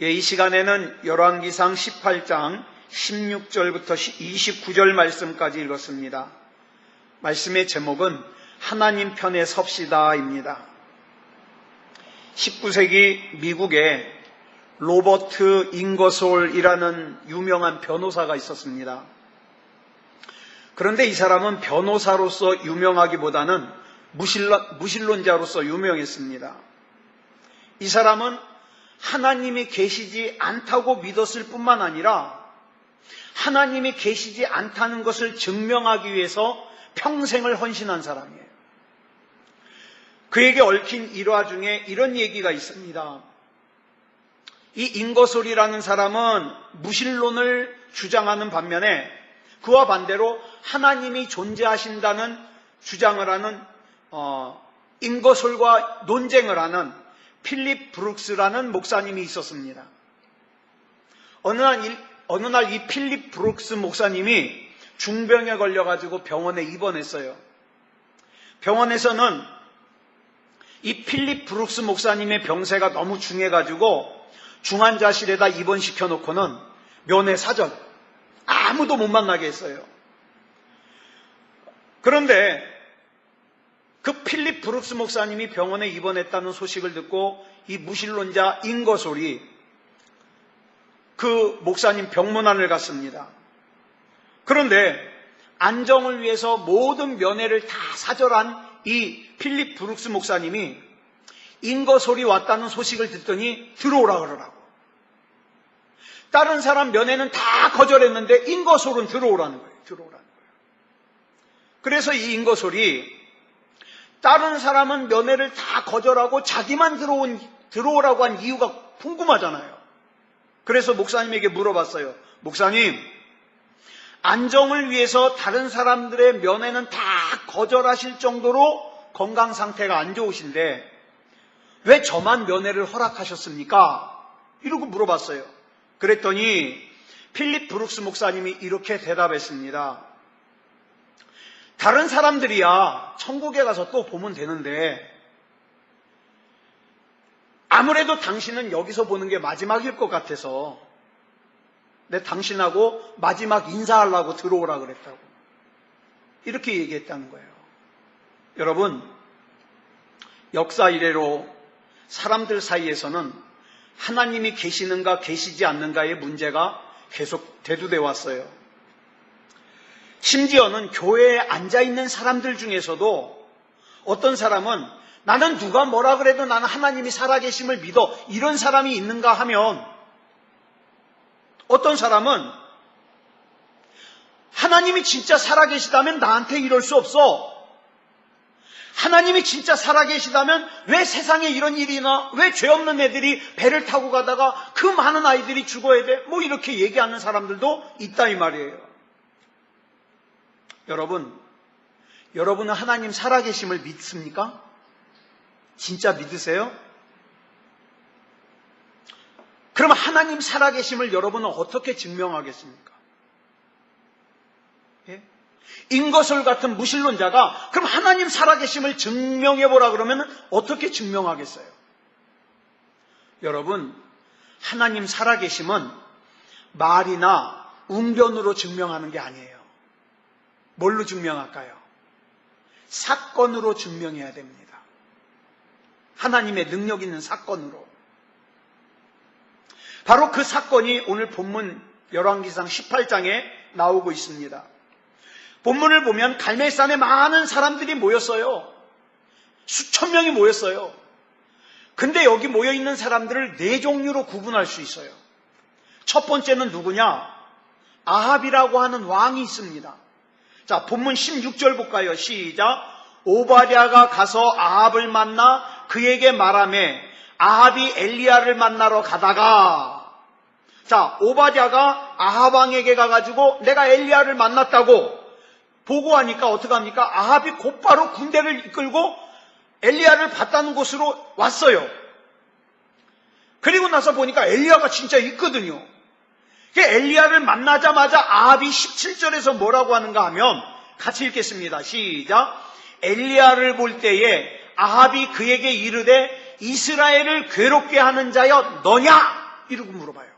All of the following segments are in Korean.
이 시간에는 열왕기상 18장 16절부터 29절 말씀까지 읽었습니다. 말씀의 제목은 하나님 편에 섭시다입니다. 19세기 미국에 로버트 잉거솔이라는 유명한 변호사가 있었습니다. 그런데 이 사람은 변호사로서 유명하기보다는 무신론자로서 유명했습니다. 이 사람은 하나님이 계시지 않다고 믿었을 뿐만 아니라 하나님이 계시지 않다는 것을 증명하기 위해서 평생을 헌신한 사람이에요. 그에게 얽힌 일화 중에 이런 얘기가 있습니다. 이 잉거솔이라는 사람은 무신론을 주장하는 반면에 그와 반대로 하나님이 존재하신다는 주장을 하는 잉거솔과 논쟁을 하는 필립 브룩스라는 목사님이 있었습니다. 어느 날 이 필립 브룩스 목사님이 중병에 걸려가지고 병원에 입원했어요. 병원에서는 이 필립 브룩스 목사님의 병세가 너무 중해가지고 중환자실에다 입원시켜 놓고는 면회 사절 아무도 못 만나게 했어요. 그런데 그 필립 브룩스 목사님이 병원에 입원했다는 소식을 듣고 이 무신론자 잉거솔이 그 목사님 병문안을 갔습니다. 그런데 안정을 위해서 모든 면회를 다 사절한 이 필립 브룩스 목사님이 잉거솔이 왔다는 소식을 듣더니 들어오라 그러라고. 다른 사람 면회는 다 거절했는데 잉거솔은 들어오라는 거예요. 그래서 이 잉거솔이 다른 사람은 면회를 다 거절하고 자기만 들어오라고 한 이유가 궁금하잖아요. 그래서 목사님에게 물어봤어요. 목사님, 안정을 위해서 다른 사람들의 면회는 다 거절하실 정도로 건강 상태가 안 좋으신데 왜 저만 면회를 허락하셨습니까? 이러고 물어봤어요. 그랬더니 필립 브룩스 목사님이 이렇게 대답했습니다. 다른 사람들이야 천국에 가서 또 보면 되는데 아무래도 당신은 여기서 보는 게 마지막일 것 같아서 내 당신하고 마지막 인사하려고 들어오라 그랬다고. 이렇게 얘기했다는 거예요. 여러분, 역사 이래로 사람들 사이에서는 하나님이 계시는가 계시지 않는가의 문제가 계속 대두되어 왔어요. 심지어는 교회에 앉아있는 사람들 중에서도 어떤 사람은 나는 누가 뭐라 그래도 나는 하나님이 살아계심을 믿어, 이런 사람이 있는가 하면 어떤 사람은 하나님이 진짜 살아계시다면 나한테 이럴 수 없어. 하나님이 진짜 살아계시다면 왜 세상에 이런 일이나 왜 죄 없는 애들이 배를 타고 가다가 그 많은 아이들이 죽어야 돼? 뭐 이렇게 얘기하는 사람들도 있다 이 말이에요. 여러분은 하나님 살아계심을 믿습니까? 진짜 믿으세요? 그럼 하나님 살아계심을 여러분은 어떻게 증명하겠습니까? 예? 잉거솔 같은 무신론자가 그럼 하나님 살아계심을 증명해보라 그러면 어떻게 증명하겠어요? 여러분, 하나님 살아계심은 말이나 웅변으로 증명하는 게 아니에요. 뭘로 증명할까요? 사건으로 증명해야 됩니다. 하나님의 능력 있는 사건으로. 바로 그 사건이 오늘 본문 열왕기상 18장에 나오고 있습니다. 본문을 보면 갈멜산에 많은 사람들이 모였어요. 수천 명이 모였어요. 근데 여기 모여있는 사람들을 네 종류로 구분할 수 있어요. 첫 번째는 누구냐? 아합이라고 하는 왕이 있습니다. 자, 본문 16절 볼까요? 시작. 오바댜가 가서 아합을 만나 그에게 말하매 아합이 엘리야를 만나러 가다가, 자, 오바댜가 아합 왕에게 가가지고 내가 엘리야를 만났다고 보고하니까 어떡합니까? 아합이 곧바로 군대를 이끌고 엘리야를 봤다는 곳으로 왔어요. 그리고 나서 보니까 엘리야가 진짜 있거든요. 엘리야를 만나자마자 아합이 17절에서 뭐라고 하는가 하면 같이 읽겠습니다. 시작. 엘리야를 볼 때에 아합이 그에게 이르되 이스라엘을 괴롭게 하는 자여 너냐? 이러고 물어봐요.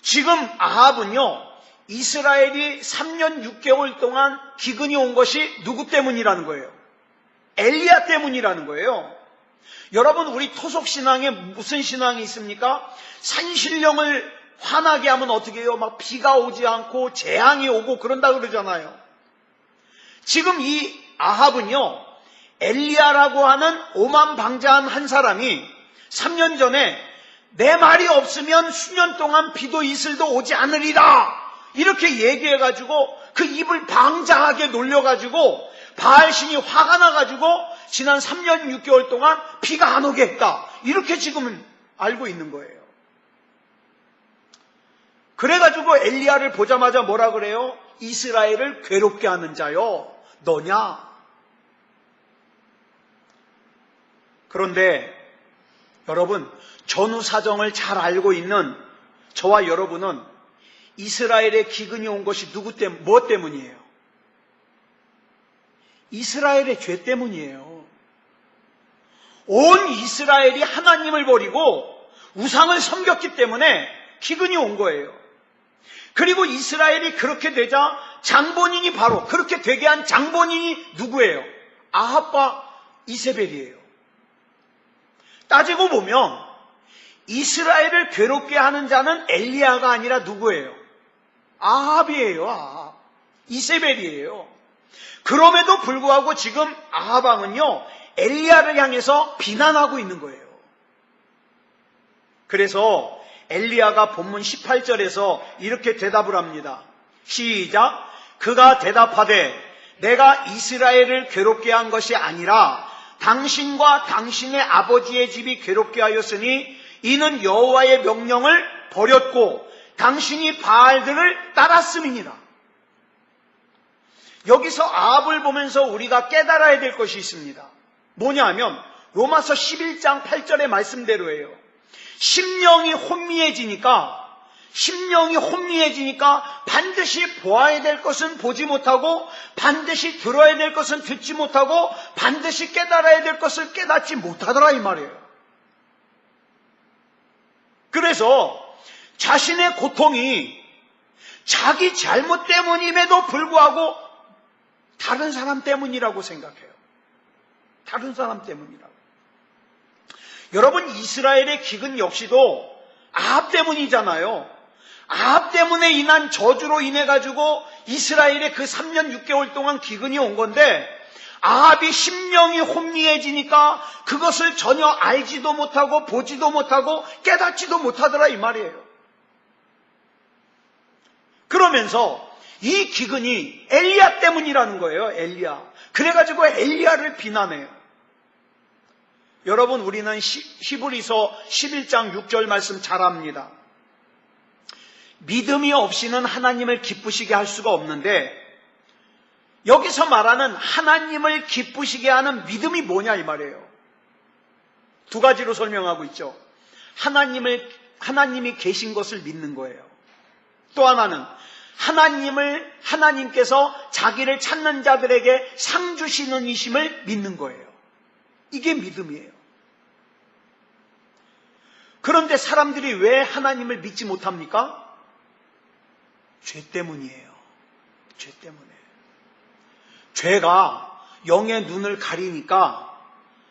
지금 아합은요, 이스라엘이 3년 6개월 동안 기근이 온 것이 누구 때문이라는 거예요? 엘리야 때문이라는 거예요. 여러분, 우리 토속신앙에 무슨 신앙이 있습니까? 산신령을 화나게 하면 어떻게 해요? 막 비가 오지 않고 재앙이 오고 그런다 그러잖아요. 지금 이 아합은요, 엘리야라고 하는 오만방자한 한 사람이 3년 전에 내 말이 없으면 수년 동안 비도 이슬도 오지 않으리라 이렇게 얘기해가지고 그 입을 방자하게 놀려가지고 바알신이 화가 나가지고 지난 3년 6개월 동안 비가 안 오게 했다. 이렇게 지금은 알고 있는 거예요. 그래가지고 엘리야를 보자마자 뭐라 그래요? 이스라엘을 괴롭게 하는 자요, 너냐? 그런데 여러분, 전후 사정을 잘 알고 있는 저와 여러분은 이스라엘의 기근이 온 것이 무엇 때문이에요? 이스라엘의 죄 때문이에요. 온 이스라엘이 하나님을 버리고 우상을 섬겼기 때문에 기근이 온 거예요. 그리고 이스라엘이 그렇게 되자 장본인이 바로 그렇게 되게 한 장본인이 누구예요? 아합과 이세벨이에요. 따지고 보면 이스라엘을 괴롭게 하는 자는 엘리야가 아니라 누구예요? 아합이에요. 아합. 이세벨이에요. 그럼에도 불구하고 지금 아합 왕은요, 엘리야를 향해서 비난하고 있는 거예요. 그래서 엘리야가 본문 18절에서 이렇게 대답을 합니다. 시작. 그가 대답하되 내가 이스라엘을 괴롭게 한 것이 아니라 당신과 당신의 아버지의 집이 괴롭게 하였으니 이는 여호와의 명령을 버렸고 당신이 바알들을 따랐음이니라. 여기서 아합을 보면서 우리가 깨달아야 될 것이 있습니다. 뭐냐 하면 로마서 11장 8절의 말씀대로예요. 심령이 혼미해지니까 반드시 보아야 될 것은 보지 못하고 반드시 들어야 될 것은 듣지 못하고 반드시 깨달아야 될 것을 깨닫지 못하더라 이 말이에요. 그래서 자신의 고통이 자기 잘못 때문임에도 불구하고 다른 사람 때문이라고 생각해요. 다른 사람 때문이라고. 여러분, 이스라엘의 기근 역시도 아합 때문이잖아요. 아합 때문에 인한 저주로 인해 가지고 이스라엘의 그 3년 6개월 동안 기근이 온 건데 아합이 심령이 혼미해지니까 그것을 전혀 알지도 못하고 보지도 못하고 깨닫지도 못하더라 이 말이에요. 그러면서 이 기근이 엘리야 때문이라는 거예요. 엘리야. 그래가지고 엘리야를 비난해요. 여러분, 우리는 히브리서 11장 6절 말씀 잘 압니다. 믿음이 없이는 하나님을 기쁘시게 할 수가 없는데 여기서 말하는 하나님을 기쁘시게 하는 믿음이 뭐냐 이 말이에요. 두 가지로 설명하고 있죠. 하나님이 계신 것을 믿는 거예요. 또 하나는 하나님께서 자기를 찾는 자들에게 상 주시는 이심을 믿는 거예요. 이게 믿음이에요. 그런데 사람들이 왜 하나님을 믿지 못합니까? 죄 때문이에요. 죄 때문에. 죄가 영의 눈을 가리니까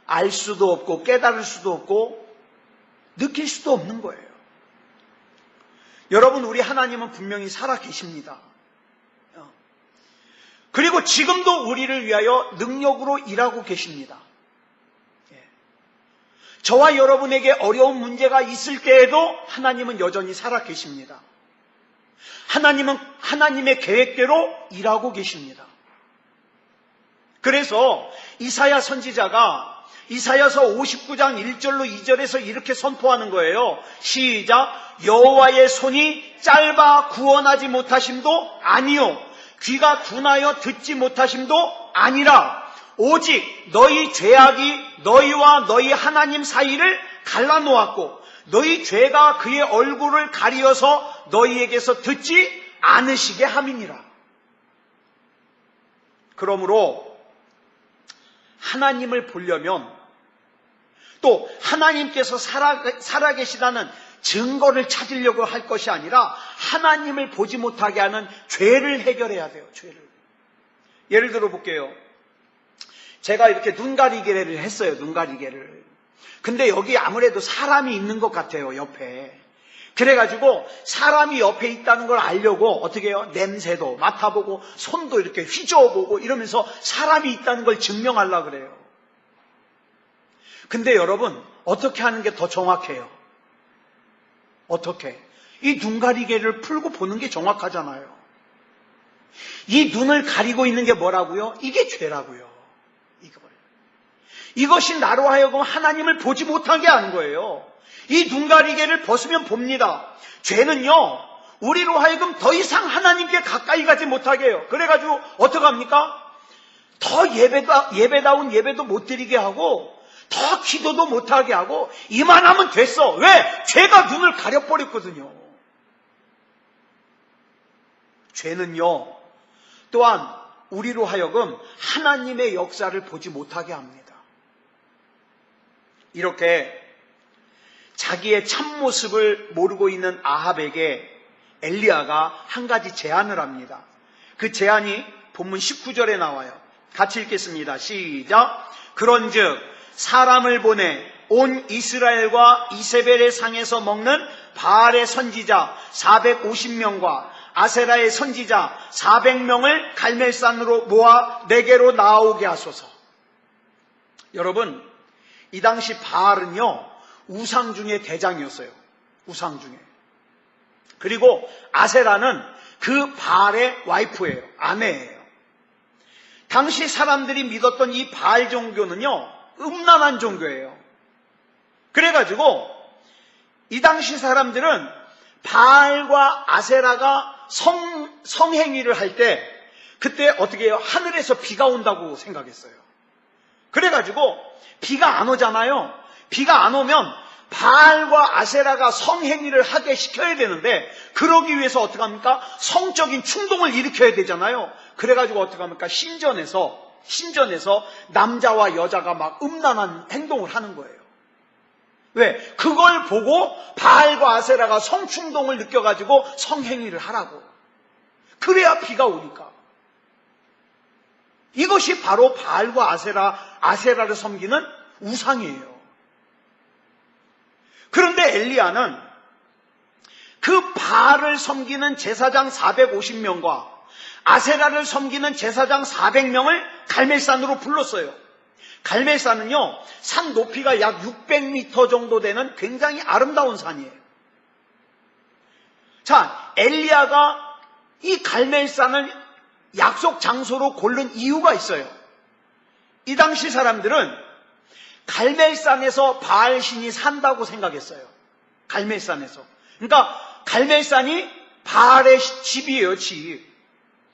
알 수도 없고 깨달을 수도 없고 느낄 수도 없는 거예요. 여러분, 우리 하나님은 분명히 살아 계십니다. 그리고 지금도 우리를 위하여 능력으로 일하고 계십니다. 저와 여러분에게 어려운 문제가 있을 때에도 하나님은 여전히 살아 계십니다. 하나님은 하나님의 계획대로 일하고 계십니다. 그래서 이사야 선지자가 이사야서 59장 1절로 2절에서 이렇게 선포하는 거예요. 시작. 여호와의 손이 짧아 구원하지 못하심도 아니요 귀가 둔하여 듣지 못하심도 아니라 오직 너희 죄악이 너희와 너희 하나님 사이를 갈라놓았고 너희 죄가 그의 얼굴을 가리어서 너희에게서 듣지 않으시게 함이니라. 그러므로 하나님을 보려면 또 하나님께서 살아계시다는 증거를 찾으려고 할 것이 아니라 하나님을 보지 못하게 하는 죄를 해결해야 돼요. 죄를. 예를 들어 볼게요. 제가 이렇게 눈 가리개를 했어요. 눈 가리개를. 근데 여기 아무래도 사람이 있는 것 같아요. 옆에. 그래가지고 사람이 옆에 있다는 걸 알려고 어떻게 해요? 냄새도 맡아보고 손도 이렇게 휘저어보고 이러면서 사람이 있다는 걸 증명하려고 그래요. 근데 여러분, 어떻게 하는 게 더 정확해요? 어떻게? 이 눈 가리개를 풀고 보는 게 정확하잖아요. 이 눈을 가리고 있는 게 뭐라고요? 이게 죄라고요. 이것이 나로 하여금 하나님을 보지 못하게 하는 거예요. 이 눈 가리개를 벗으면 봅니다. 죄는요, 우리로 하여금 더 이상 하나님께 가까이 가지 못하게 해요. 그래가지고 어떡합니까? 더 예배다운 예배도 못 드리게 하고 더 기도도 못하게 하고 이만하면 됐어. 왜? 죄가 눈을 가려버렸거든요. 죄는요, 또한 우리로 하여금 하나님의 역사를 보지 못하게 합니다. 이렇게 자기의 참모습을 모르고 있는 아합에게 엘리야가 한 가지 제안을 합니다. 그 제안이 본문 19절에 나와요. 같이 읽겠습니다. 시작. 그런즉 사람을 보내 온 이스라엘과 이세벨의 상에서 먹는 바알의 선지자 450명과 아세라의 선지자 400명을 갈멜산으로 모아 내게로 나오게 하소서. 여러분, 이 당시 바알은요, 우상 중에 대장이었어요. 우상 중에. 그리고 아세라는 그 바알의 와이프예요. 아내예요. 당시 사람들이 믿었던 이 바알 종교는요, 음란한 종교예요. 그래가지고 이 당시 사람들은 바알과 아세라가 성행위를 할 때 그때 어떻게 해요? 하늘에서 비가 온다고 생각했어요. 그래가지고 비가 안 오잖아요. 비가 안 오면 바알과 아세라가 성행위를 하게 시켜야 되는데 그러기 위해서 어떻게 합니까? 성적인 충동을 일으켜야 되잖아요. 그래가지고 어떻게 합니까? 신전에서 남자와 여자가 막 음란한 행동을 하는 거예요. 왜? 그걸 보고 바알과 아세라가 성충동을 느껴가지고 성행위를 하라고. 그래야 비가 오니까. 이것이 바로 바알과 아세라를 섬기는 우상이에요. 그런데 엘리야는 그 바알을 섬기는 제사장 450명과 아세라를 섬기는 제사장 400명을 갈멜산으로 불렀어요. 갈멜산은요, 산 높이가 약 600m 정도 되는 굉장히 아름다운 산이에요. 자, 엘리야가 이 갈멜산을 약속 장소로 고른 이유가 있어요. 이 당시 사람들은 갈멜산에서 바알 신이 산다고 생각했어요. 갈멜산에서. 그러니까 갈멜산이 바알의 집이에요, 집.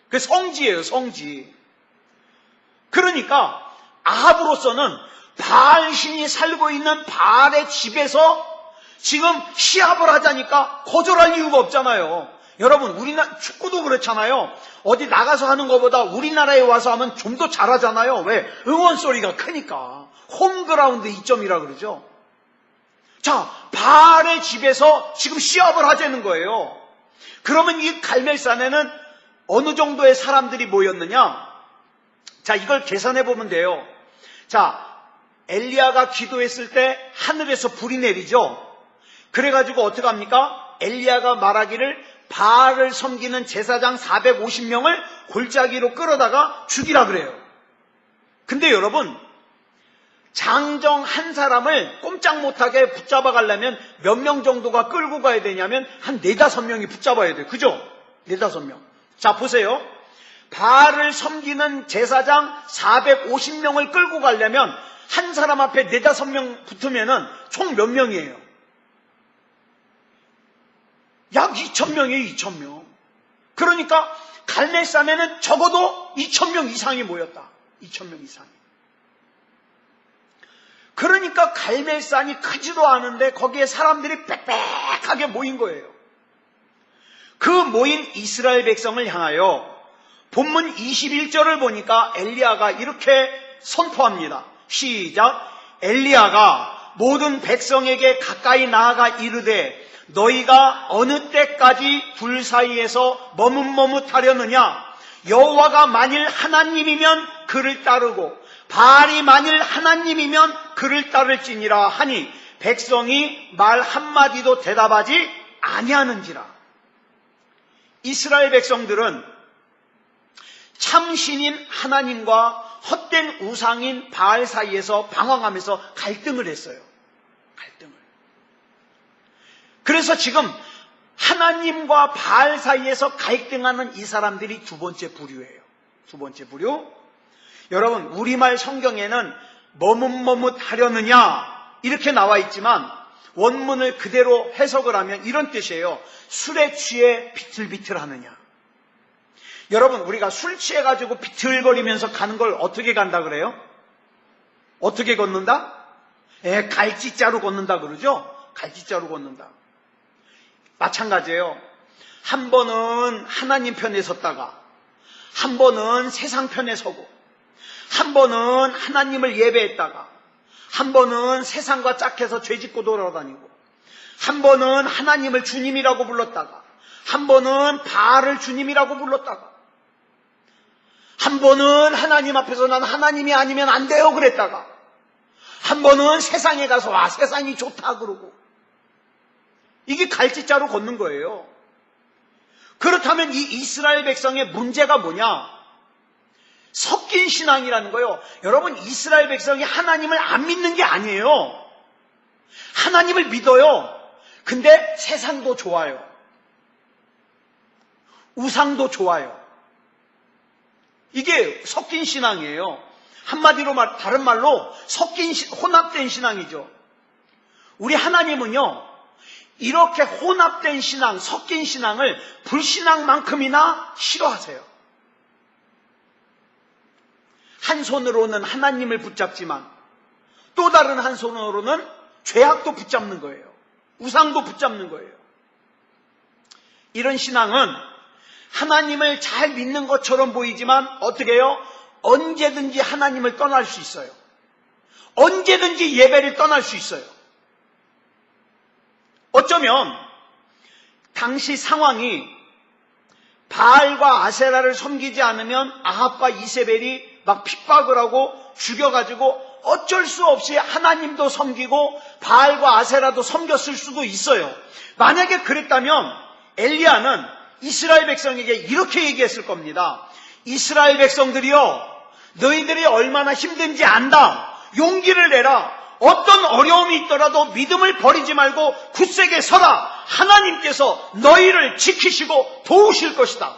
그 성지예요, 성지. 그러니까 아합으로서는 바알 신이 살고 있는 바알의 집에서 지금 시합을 하자니까 거절할 이유가 없잖아요. 여러분, 우리나라 축구도 그렇잖아요. 어디 나가서 하는 것보다 우리나라에 와서 하면 좀 더 잘하잖아요. 왜? 응원 소리가 크니까. 홈그라운드 이점이라 그러죠. 자, 바알의 집에서 지금 시합을 하자는 거예요. 그러면 이 갈멜산에는 어느 정도의 사람들이 모였느냐? 자, 이걸 계산해 보면 돼요. 자, 엘리야가 기도했을 때 하늘에서 불이 내리죠. 그래가지고 어떻게 합니까? 엘리야가 말하기를 바알을 섬기는 제사장 450명을 골짜기로 끌어다가 죽이라 그래요. 근데 여러분, 장정 한 사람을 꼼짝 못하게 붙잡아 가려면 몇 명 정도가 끌고 가야 되냐면 한 4-5명이 붙잡아야 돼요. 그죠? 4-5명. 자, 보세요. 바알을 섬기는 제사장 450명을 끌고 가려면 한 사람 앞에 4-5명 붙으면은 총 몇 명이에요? 약 2,000명이에요, 2,000명. 그러니까 갈멜산에는 적어도 2,000명 이상이 모였다. 2,000명 이상이. 그러니까 갈멜산이 크지도 않은데 거기에 사람들이 빽빽하게 모인 거예요. 그 모인 이스라엘 백성을 향하여 본문 21절을 보니까 엘리야가 이렇게 선포합니다. 시작. 엘리야가 모든 백성에게 가까이 나아가 이르되 너희가 어느 때까지 둘 사이에서 머뭇머뭇하려느냐? 여호와가 만일 하나님이면 그를 따르고 바알이 만일 하나님이면 그를 따를지니라 하니 백성이 말 한마디도 대답하지 아니하는지라. 이스라엘 백성들은 참신인 하나님과 헛된 우상인 바알 사이에서 방황하면서 갈등을 했어요. 갈등을. 그래서 지금 하나님과 바알 사이에서 갈등하는 이 사람들이 두 번째 부류예요. 두 번째 부류. 여러분, 우리말 성경에는 머뭇머뭇하려느냐 이렇게 나와 있지만 원문을 그대로 해석을 하면 이런 뜻이에요. 술에 취해 비틀비틀하느냐. 여러분, 우리가 술 취해가지고 비틀거리면서 가는 걸 어떻게 간다 그래요? 어떻게 걷는다? 갈지자로 걷는다 그러죠? 갈지자로 걷는다. 마찬가지예요. 한 번은 하나님 편에 섰다가 한 번은 세상 편에 서고 한 번은 하나님을 예배했다가 한 번은 세상과 짝해서 죄짓고 돌아다니고 한 번은 하나님을 주님이라고 불렀다가 한 번은 바알을 주님이라고 불렀다가 한 번은 하나님 앞에서 난 하나님이 아니면 안 돼요 그랬다가 한 번은 세상에 가서 세상이 좋다 그러고 이게 갈지자로 걷는 거예요. 그렇다면 이 이스라엘 백성의 문제가 뭐냐? 섞인 신앙이라는 거예요. 여러분, 이스라엘 백성이 하나님을 안 믿는 게 아니에요. 하나님을 믿어요. 근데 세상도 좋아요. 우상도 좋아요. 이게 섞인 신앙이에요. 한마디로 다른 말로 혼합된 신앙이죠. 우리 하나님은요, 이렇게 혼합된 신앙, 섞인 신앙을 불신앙만큼이나 싫어하세요. 한 손으로는 하나님을 붙잡지만 또 다른 한 손으로는 죄악도 붙잡는 거예요. 우상도 붙잡는 거예요. 이런 신앙은 하나님을 잘 믿는 것처럼 보이지만 어떻게 해요? 언제든지 하나님을 떠날 수 있어요. 언제든지 예배를 떠날 수 있어요. 어쩌면 당시 상황이 바알과 아세라를 섬기지 않으면 아합과 이세벨이 막 핍박을 하고 죽여가지고 어쩔 수 없이 하나님도 섬기고 바알과 아세라도 섬겼을 수도 있어요. 만약에 그랬다면 엘리야는 이스라엘 백성에게 이렇게 얘기했을 겁니다. 이스라엘 백성들이여, 너희들이 얼마나 힘든지 안다. 용기를 내라. 어떤 어려움이 있더라도 믿음을 버리지 말고 굳세게 서라. 하나님께서 너희를 지키시고 도우실 것이다.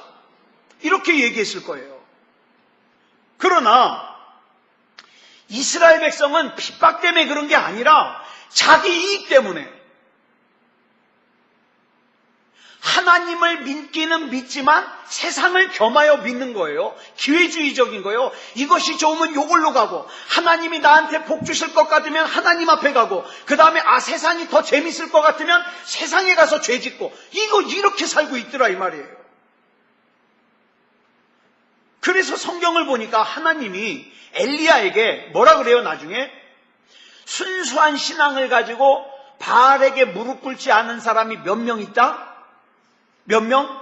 이렇게 얘기했을 거예요. 그러나 이스라엘 백성은 핍박 때문에 그런 게 아니라 자기 이익 때문에 하나님을 믿기는 믿지만 세상을 겸하여 믿는 거예요. 기회주의적인 거예요. 이것이 좋으면 이걸로 가고 하나님이 나한테 복 주실 것 같으면 하나님 앞에 가고 그 다음에 세상이 더 재밌을 것 같으면 세상에 가서 죄 짓고 이렇게 살고 있더라 이 말이에요. 그래서 성경을 보니까 하나님이 엘리야에게 뭐라 그래요 나중에? 순수한 신앙을 가지고 바알에게 무릎 꿇지 않은 사람이 몇 명 있다? 몇 명?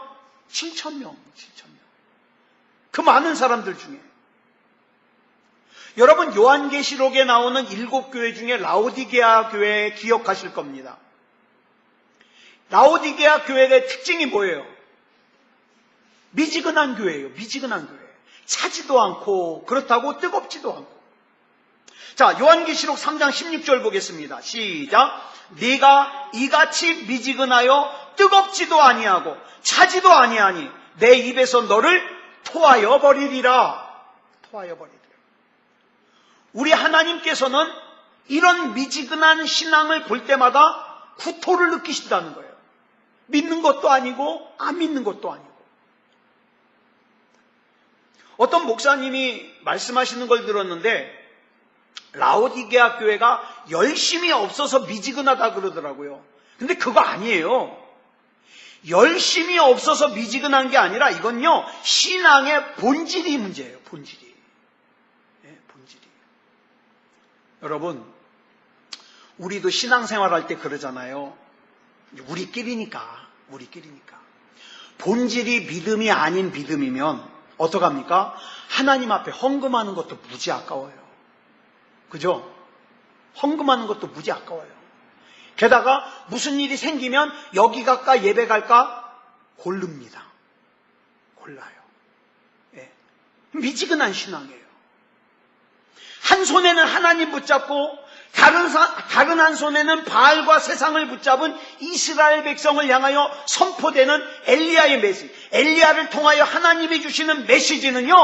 7,000명. 그 많은 사람들 중에. 여러분, 요한계시록에 나오는 7교회 중에 라오디게아 교회 기억하실 겁니다. 라오디게아 교회의 특징이 뭐예요? 미지근한 교회예요. 미지근한 교회. 차지도 않고 그렇다고 뜨겁지도 않고. 자, 요한계시록 3장 16절 보겠습니다. 시작. 네가 이같이 미지근하여 뜨겁지도 아니하고 차지도 아니하니 내 입에서 너를 토하여 버리리라. 토하여 버리리라. 우리 하나님께서는 이런 미지근한 신앙을 볼 때마다 구토를 느끼신다는 거예요. 믿는 것도 아니고 안 믿는 것도 아니고. 어떤 목사님이 말씀하시는 걸 들었는데 라오디게아 교회가 열심이 없어서 미지근하다 그러더라고요. 근데 그거 아니에요. 열심이 없어서 미지근한 게 아니라 이건요 신앙의 본질이 문제예요. 본질이. 네, 본질이. 여러분, 우리도 신앙생활 할 때 그러잖아요. 우리끼리니까. 본질이 믿음이 아닌 믿음이면 어떡합니까? 하나님 앞에 헌금하는 것도 무지 아까워요. 그죠? 헌금하는 것도 무지 아까워요. 게다가 무슨 일이 생기면 여기 갈까 예배 갈까 고릅니다. 골라요. 예. 미지근한 신앙이에요. 한 손에는 하나님 붙잡고 다른 한 손에는 바알과 세상을 붙잡은 이스라엘 백성을 향하여 선포되는 엘리야의 메시지. 엘리야를 통하여 하나님이 주시는 메시지는요,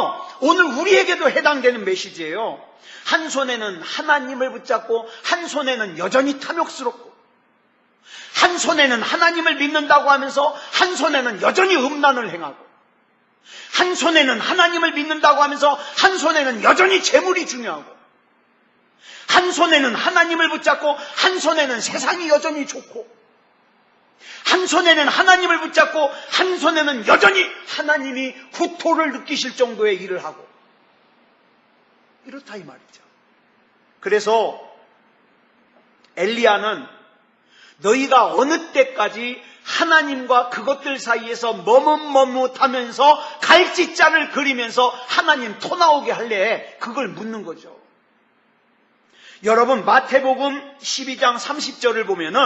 오늘 우리에게도 해당되는 메시지예요. 한 손에는 하나님을 붙잡고 한 손에는 여전히 탐욕스럽고 한 손에는 하나님을 믿는다고 하면서 한 손에는 여전히 음란을 행하고 한 손에는 하나님을 믿는다고 하면서 한 손에는 여전히 재물이 중요하고 한 손에는 하나님을 붙잡고 한 손에는 세상이 여전히 좋고 한 손에는 하나님을 붙잡고 한 손에는 여전히 하나님이 구토를 느끼실 정도의 일을 하고 이렇다 이 말이죠. 그래서 엘리야는 너희가 어느 때까지 하나님과 그것들 사이에서 머뭇머뭇하면서 갈짓자를 그리면서 하나님 토 나오게 할래? 그걸 묻는 거죠. 여러분 마태복음 12장 30절을 보면은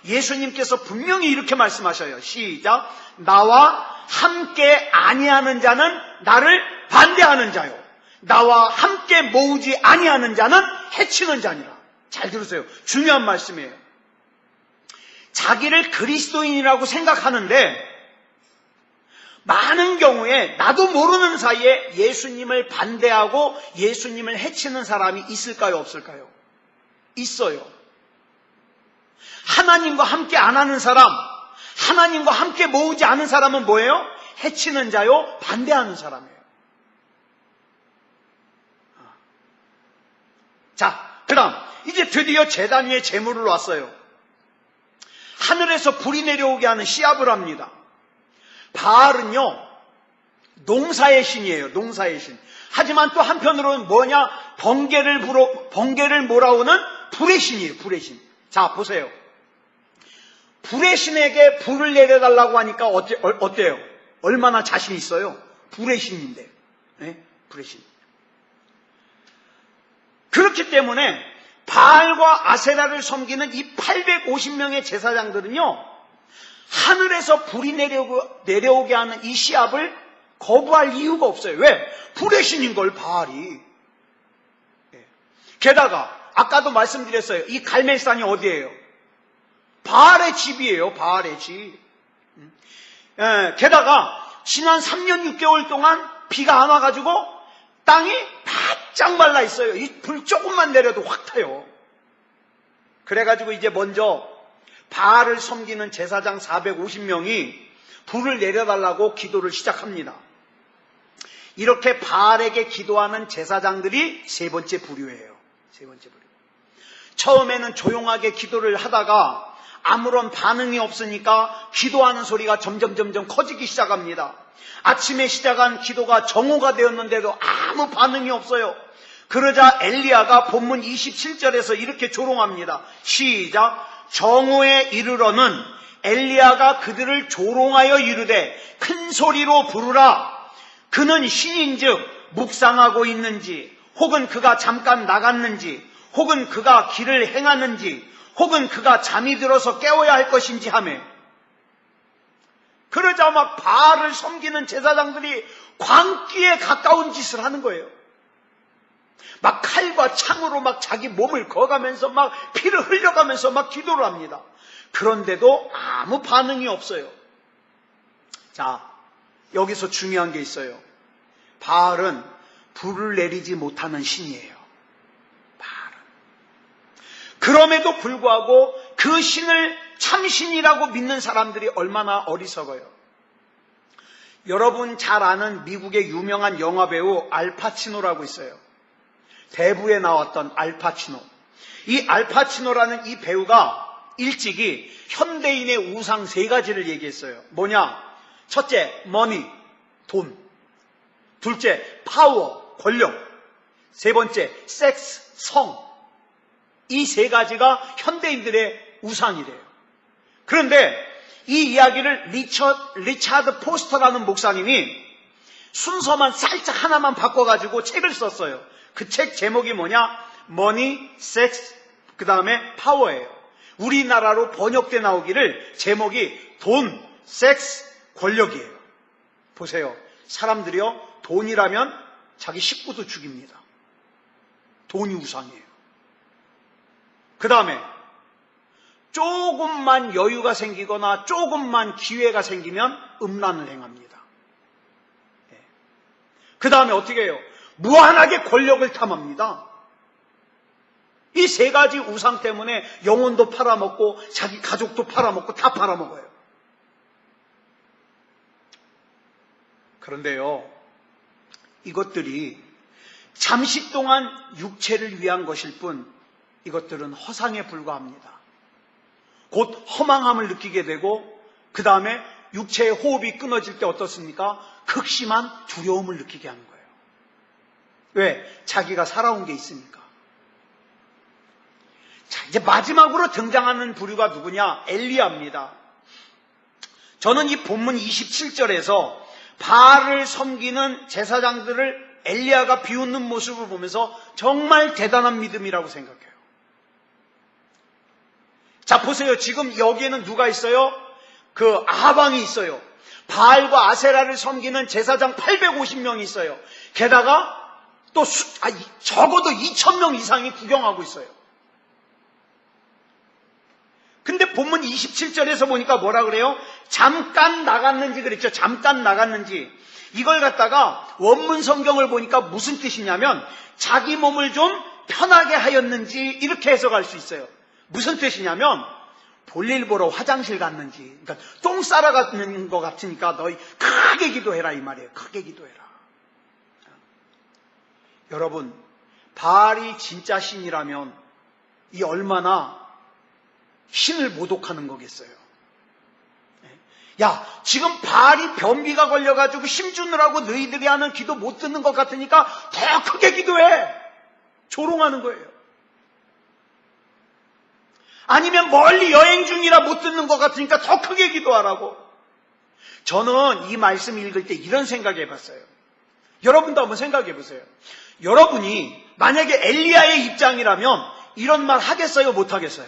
예수님께서 분명히 이렇게 말씀하셔요. 시작. 나와 함께 아니하는 자는 나를 반대하는 자요, 나와 함께 모으지 아니하는 자는 해치는 자니라. 잘 들으세요. 중요한 말씀이에요. 자기를 그리스도인이라고 생각하는데 많은 경우에 나도 모르는 사이에 예수님을 반대하고 예수님을 해치는 사람이 있을까요, 없을까요? 있어요. 하나님과 함께 안 하는 사람, 하나님과 함께 모으지 않은 사람은 뭐예요? 해치는 자요, 반대하는 사람이에요. 자, 그 다음 이제 드디어 제단 위에 제물을 왔어요. 하늘에서 불이 내려오게 하는 시합을 합니다. 바알은요, 농사의 신이에요. 농사의 신. 하지만 또 한편으로는 뭐냐? 번개를 몰아오는 불의 신이에요. 불의 신. 자, 보세요. 불의 신에게 불을 내려달라고 하니까 어때요? 얼마나 자신 있어요? 불의 신인데. 네? 불의 신. 그렇기 때문에 바알과 아세라를 섬기는 이 850명의 제사장들은요, 하늘에서 불이 내려오게 하는 이 시합을 거부할 이유가 없어요. 왜? 불의 신인 걸 바알이. 게다가 아까도 말씀드렸어요. 이 갈멜산이 어디예요? 바알의 집이에요. 바알의 집. 게다가 지난 3년 6개월 동안 비가 안 와가지고 땅이 바짝 말라 있어요. 이 불 조금만 내려도 확 타요. 그래가지고 이제 먼저 바알을 섬기는 제사장 450명이 불을 내려달라고 기도를 시작합니다. 이렇게 바알에게 기도하는 제사장들이 세 번째 부류예요. 세 번째 부류. 처음에는 조용하게 기도를 하다가 아무런 반응이 없으니까 기도하는 소리가 점점 커지기 시작합니다. 아침에 시작한 기도가 정오가 되었는데도 아무 반응이 없어요. 그러자 엘리야가 본문 27절에서 이렇게 조롱합니다. 시작. 정오에 이르러는 엘리야가 그들을 조롱하여 이르되 큰 소리로 부르라. 그는 신인즉 묵상하고 있는지, 혹은 그가 잠깐 나갔는지, 혹은 그가 길을 행하는지, 혹은 그가 잠이 들어서 깨워야 할 것인지 하며, 그러자 막 바알을 섬기는 제사장들이 광기에 가까운 짓을 하는 거예요. 막 칼과 창으로 막 자기 몸을 거가면서 막 피를 흘려가면서 막 기도를 합니다. 그런데도 아무 반응이 없어요. 자, 여기서 중요한 게 있어요. 바알은 불을 내리지 못하는 신이에요. 바알은. 그럼에도 불구하고 그 신을 참신이라고 믿는 사람들이 얼마나 어리석어요. 여러분 잘 아는 미국의 유명한 영화배우 알파치노라고 있어요. 대부에 나왔던 알파치노. 이 알파치노라는 이 배우가 일찍이 현대인의 우상 세 가지를 얘기했어요. 뭐냐? 첫째, 머니, 돈. 둘째, 파워, 권력. 세 번째, 섹스, 성. 이 세 가지가 현대인들의 우상이래요. 그런데 이 이야기를 리차드 포스터라는 목사님이 순서만 살짝 하나만 바꿔가지고 책을 썼어요. 그 책 제목이 뭐냐? 머니, 섹스, 그 다음에 파워예요. 우리나라로 번역돼 나오기를 제목이 돈, 섹스, 권력이에요. 보세요. 사람들이요, 돈이라면 자기 식구도 죽입니다. 돈이 우상이에요. 그 다음에 조금만 여유가 생기거나 조금만 기회가 생기면 음란을 행합니다. 그 다음에 어떻게 해요? 무한하게 권력을 탐합니다. 이 세 가지 우상 때문에 영혼도 팔아먹고 자기 가족도 팔아먹고 다 팔아먹어요. 그런데요, 이것들이 잠시 동안 육체를 위한 것일 뿐 이것들은 허상에 불과합니다. 곧 허망함을 느끼게 되고 그 다음에 육체의 호흡이 끊어질 때 어떻습니까? 극심한 두려움을 느끼게 하는 거예요. 왜? 자기가 살아온 게 있으니까. 자, 이제 마지막으로 등장하는 부류가 누구냐? 엘리야입니다. 저는 이 본문 27절에서 바알을 섬기는 제사장들을 엘리야가 비웃는 모습을 보면서 정말 대단한 믿음이라고 생각해요. 자, 보세요. 지금 여기에는 누가 있어요? 그 아방이 있어요. 바알과 아세라를 섬기는 제사장 850명이 있어요. 게다가 또 적어도 2,000명 이상이 구경하고 있어요. 근데 본문 27절에서 보니까 뭐라 그래요? 잠깐 나갔는지 그랬죠. 잠깐 나갔는지. 이걸 갖다가 원문 성경을 보니까 무슨 뜻이냐면 자기 몸을 좀 편하게 하였는지 이렇게 해석할 수 있어요. 무슨 뜻이냐면 볼일 보러 화장실 갔는지, 그러니까 똥 싸러 가는 것 같으니까 너희 크게 기도해라 이 말이에요. 크게 기도해라. 여러분, 바알이 진짜 신이라면 이 얼마나 신을 모독하는 거겠어요. 야, 지금 바알이 변비가 걸려가지고 힘주느라고 너희들이 하는 기도 못 듣는 것 같으니까 더 크게 기도해. 조롱하는 거예요. 아니면 멀리 여행 중이라 못 듣는 것 같으니까 더 크게 기도하라고. 저는 이 말씀 읽을 때 이런 생각 해봤어요. 여러분도 한번 생각해 보세요. 여러분이 만약에 엘리야의 입장이라면 이런 말 하겠어요? 못 하겠어요?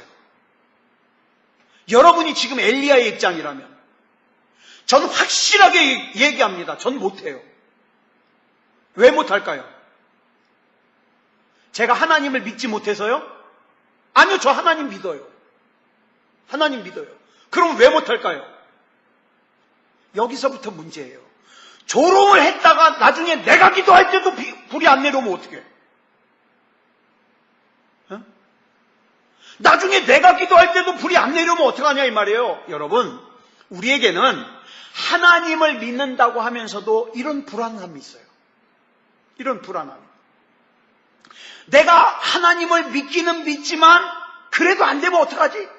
여러분이 지금 엘리야의 입장이라면 저는 확실하게 얘기합니다. 전 못해요. 왜 못할까요? 제가 하나님을 믿지 못해서요? 아니요, 저 하나님 믿어요. 하나님 믿어요. 그럼 왜 못할까요? 여기서부터 문제예요. 조롱을 했다가 나중에 내가 기도할 때도 불이 안 내려오면 어떡해? 나중에 내가 기도할 때도 불이 안 내려오면 어떡하냐 이 말이에요. 여러분, 우리에게는 하나님을 믿는다고 하면서도 이런 불안감이 있어요. 이런 불안함. 내가 하나님을 믿기는 믿지만 그래도 안 되면 어떡하지?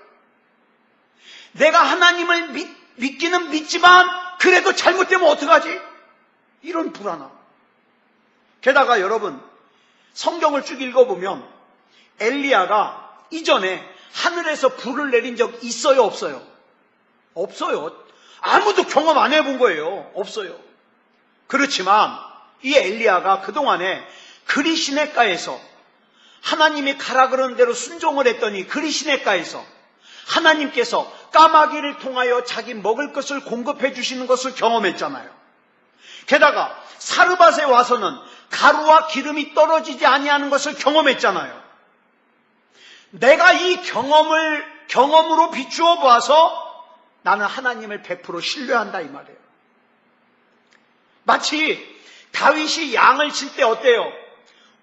내가 하나님을 믿기는 믿지만 그래도 잘못되면 어떡하지? 이런 불안함. 게다가 여러분, 성경을 쭉 읽어보면 엘리야가 이전에 하늘에서 불을 내린 적 있어요, 없어요? 없어요. 아무도 경험 안 해본 거예요. 없어요. 그렇지만 이 엘리야가 그동안에 그리시네가에서 하나님이 가라 그런 대로 순종을 했더니 그리시네가에서 하나님께서 까마귀를 통하여 자기 먹을 것을 공급해 주시는 것을 경험했잖아요. 게다가 사르밧에 와서는 가루와 기름이 떨어지지 아니하는 것을 경험했잖아요. 내가 이 경험으로 비추어 보아서 나는 하나님을 100% 신뢰한다 이 말이에요. 마치 다윗이 양을 칠 때 어때요?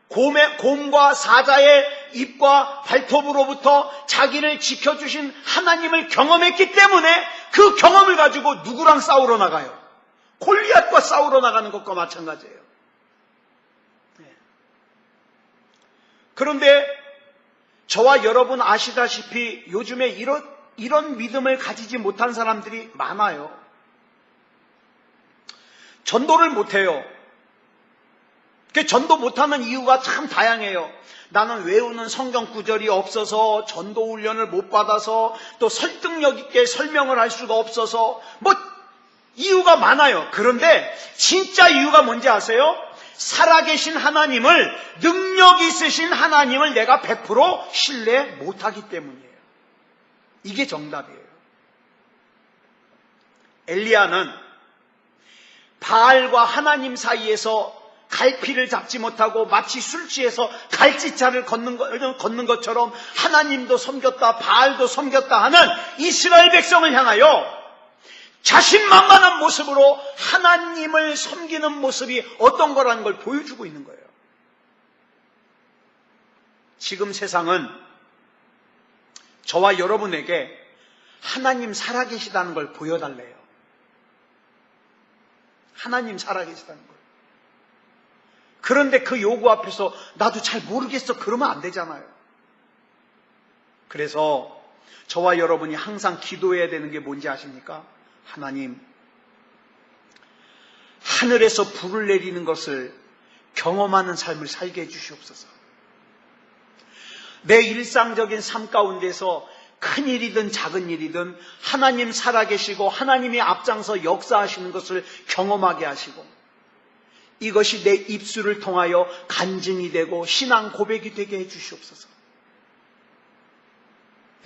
곰과 사자의 입과 발톱으로부터 자기를 지켜주신 하나님을 경험했기 때문에 그 경험을 가지고 누구랑 싸우러 나가요? 골리앗과 싸우러 나가는 것과 마찬가지예요. 그런데 저와 여러분 아시다시피 요즘에 이런 믿음을 가지지 못한 사람들이 많아요. 전도를 못해요. 전도 못하는 이유가 참 다양해요. 나는 외우는 성경 구절이 없어서, 전도 훈련을 못 받아서, 또 설득력 있게 설명을 할 수가 없어서, 이유가 많아요. 그런데 진짜 이유가 뭔지 아세요? 살아계신 하나님을, 능력 있으신 하나님을 내가 100% 신뢰 못하기 때문이에요. 이게 정답이에요. 엘리야는 바알과 하나님 사이에서 갈피를 잡지 못하고 마치 술 취해서 갈지차를 걷는 것처럼 하나님도 섬겼다, 바알도 섬겼다 하는 이스라엘 백성을 향하여 자신만만한 모습으로 하나님을 섬기는 모습이 어떤 거라는 걸 보여주고 있는 거예요. 지금 세상은 저와 여러분에게 하나님 살아계시다는 걸 보여달래요. 하나님 살아계시다는 걸. 그런데 그 요구 앞에서 나도 잘 모르겠어 그러면 안 되잖아요. 그래서 저와 여러분이 항상 기도해야 되는 게 뭔지 아십니까? 하나님, 하늘에서 불을 내리는 것을 경험하는 삶을 살게 해주시옵소서. 내 일상적인 삶 가운데서 큰 일이든 작은 일이든 하나님 살아계시고 하나님이 앞장서 역사하시는 것을 경험하게 하시고, 이것이 내 입술을 통하여 간증이 되고 신앙 고백이 되게 해주시옵소서.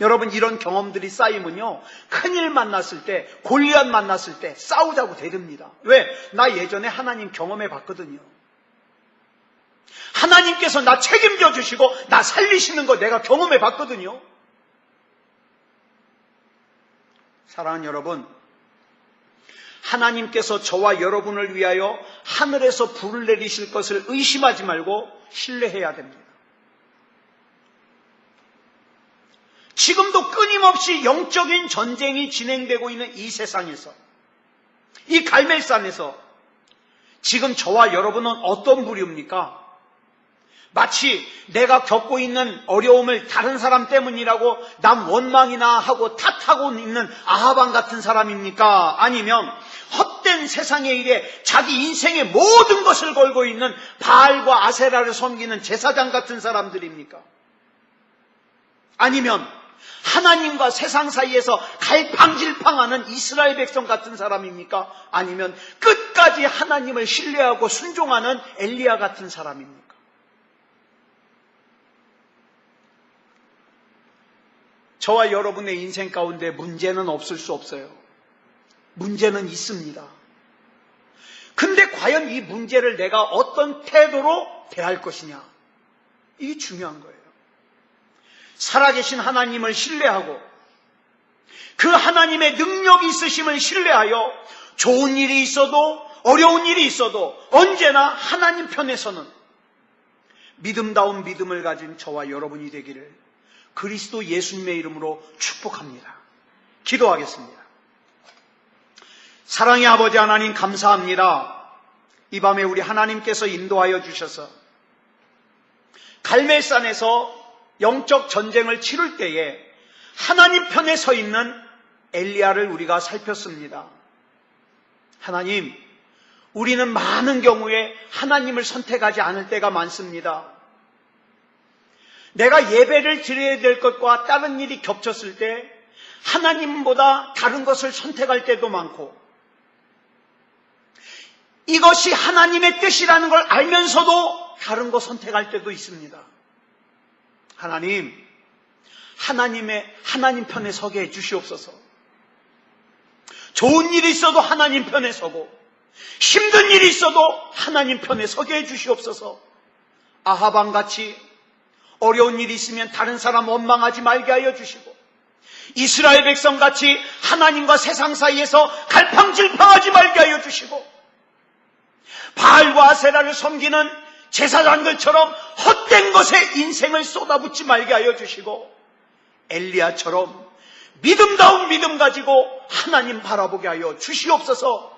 여러분, 이런 경험들이 쌓이면요, 큰일 만났을 때, 골리앗 만났을 때 싸우자고 대듭니다. 왜? 나 예전에 하나님 경험해 봤거든요. 하나님께서 나 책임져 주시고 나 살리시는 거 내가 경험해 봤거든요. 사랑하는 여러분, 하나님께서 저와 여러분을 위하여 하늘에서 불을 내리실 것을 의심하지 말고 신뢰해야 됩니다. 지금도 끊임없이 영적인 전쟁이 진행되고 있는 이 세상에서, 이 갈멜산에서 지금 저와 여러분은 어떤 부류입니까? 마치 내가 겪고 있는 어려움을 다른 사람 때문이라고 남 원망이나 하고 탓하고 있는 아하방 같은 사람입니까? 아니면 헛된 세상의 일에 자기 인생의 모든 것을 걸고 있는 바알과 아세라를 섬기는 제사장 같은 사람들입니까? 아니면 하나님과 세상 사이에서 갈팡질팡하는 이스라엘 백성 같은 사람입니까? 아니면 끝까지 하나님을 신뢰하고 순종하는 엘리야 같은 사람입니까? 저와 여러분의 인생 가운데 문제는 없을 수 없어요. 문제는 있습니다. 근데 과연 이 문제를 내가 어떤 태도로 대할 것이냐, 이게 중요한 거예요. 살아계신 하나님을 신뢰하고 그 하나님의 능력이 있으심을 신뢰하여 좋은 일이 있어도 어려운 일이 있어도 언제나 하나님 편에서는 믿음다운 믿음을 가진 저와 여러분이 되기를 그리스도 예수님의 이름으로 축복합니다. 기도하겠습니다. 사랑의 아버지 하나님, 감사합니다. 이 밤에 우리 하나님께서 인도하여 주셔서 갈멜산에서 영적 전쟁을 치룰 때에 하나님 편에 서 있는 엘리야를 우리가 살폈습니다. 하나님, 우리는 많은 경우에 하나님을 선택하지 않을 때가 많습니다. 내가 예배를 드려야 될 것과 다른 일이 겹쳤을 때 하나님보다 다른 것을 선택할 때도 많고, 이것이 하나님의 뜻이라는 걸 알면서도 다른 거 선택할 때도 있습니다. 하나님, 하나님 편에 서게 해주시옵소서. 좋은 일이 있어도 하나님 편에 서고 힘든 일이 있어도 하나님 편에 서게 해주시옵소서. 아하방같이 어려운 일이 있으면 다른 사람 원망하지 말게 하여 주시고, 이스라엘 백성같이 하나님과 세상 사이에서 갈팡질팡하지 말게 하여 주시고, 바알과 아세라를 섬기는 제사장들처럼 헛된 것에 인생을 쏟아붓지 말게 하여 주시고, 엘리야처럼 믿음다운 믿음 가지고 하나님 바라보게 하여 주시옵소서.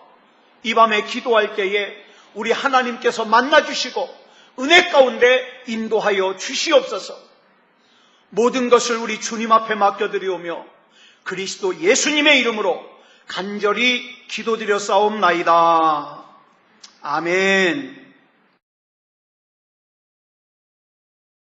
이 밤에 기도할 때에 우리 하나님께서 만나주시고 은혜 가운데 인도하여 주시옵소서. 모든 것을 우리 주님 앞에 맡겨드리오며 그리스도 예수님의 이름으로 간절히 기도드려 싸움나이다. 아멘.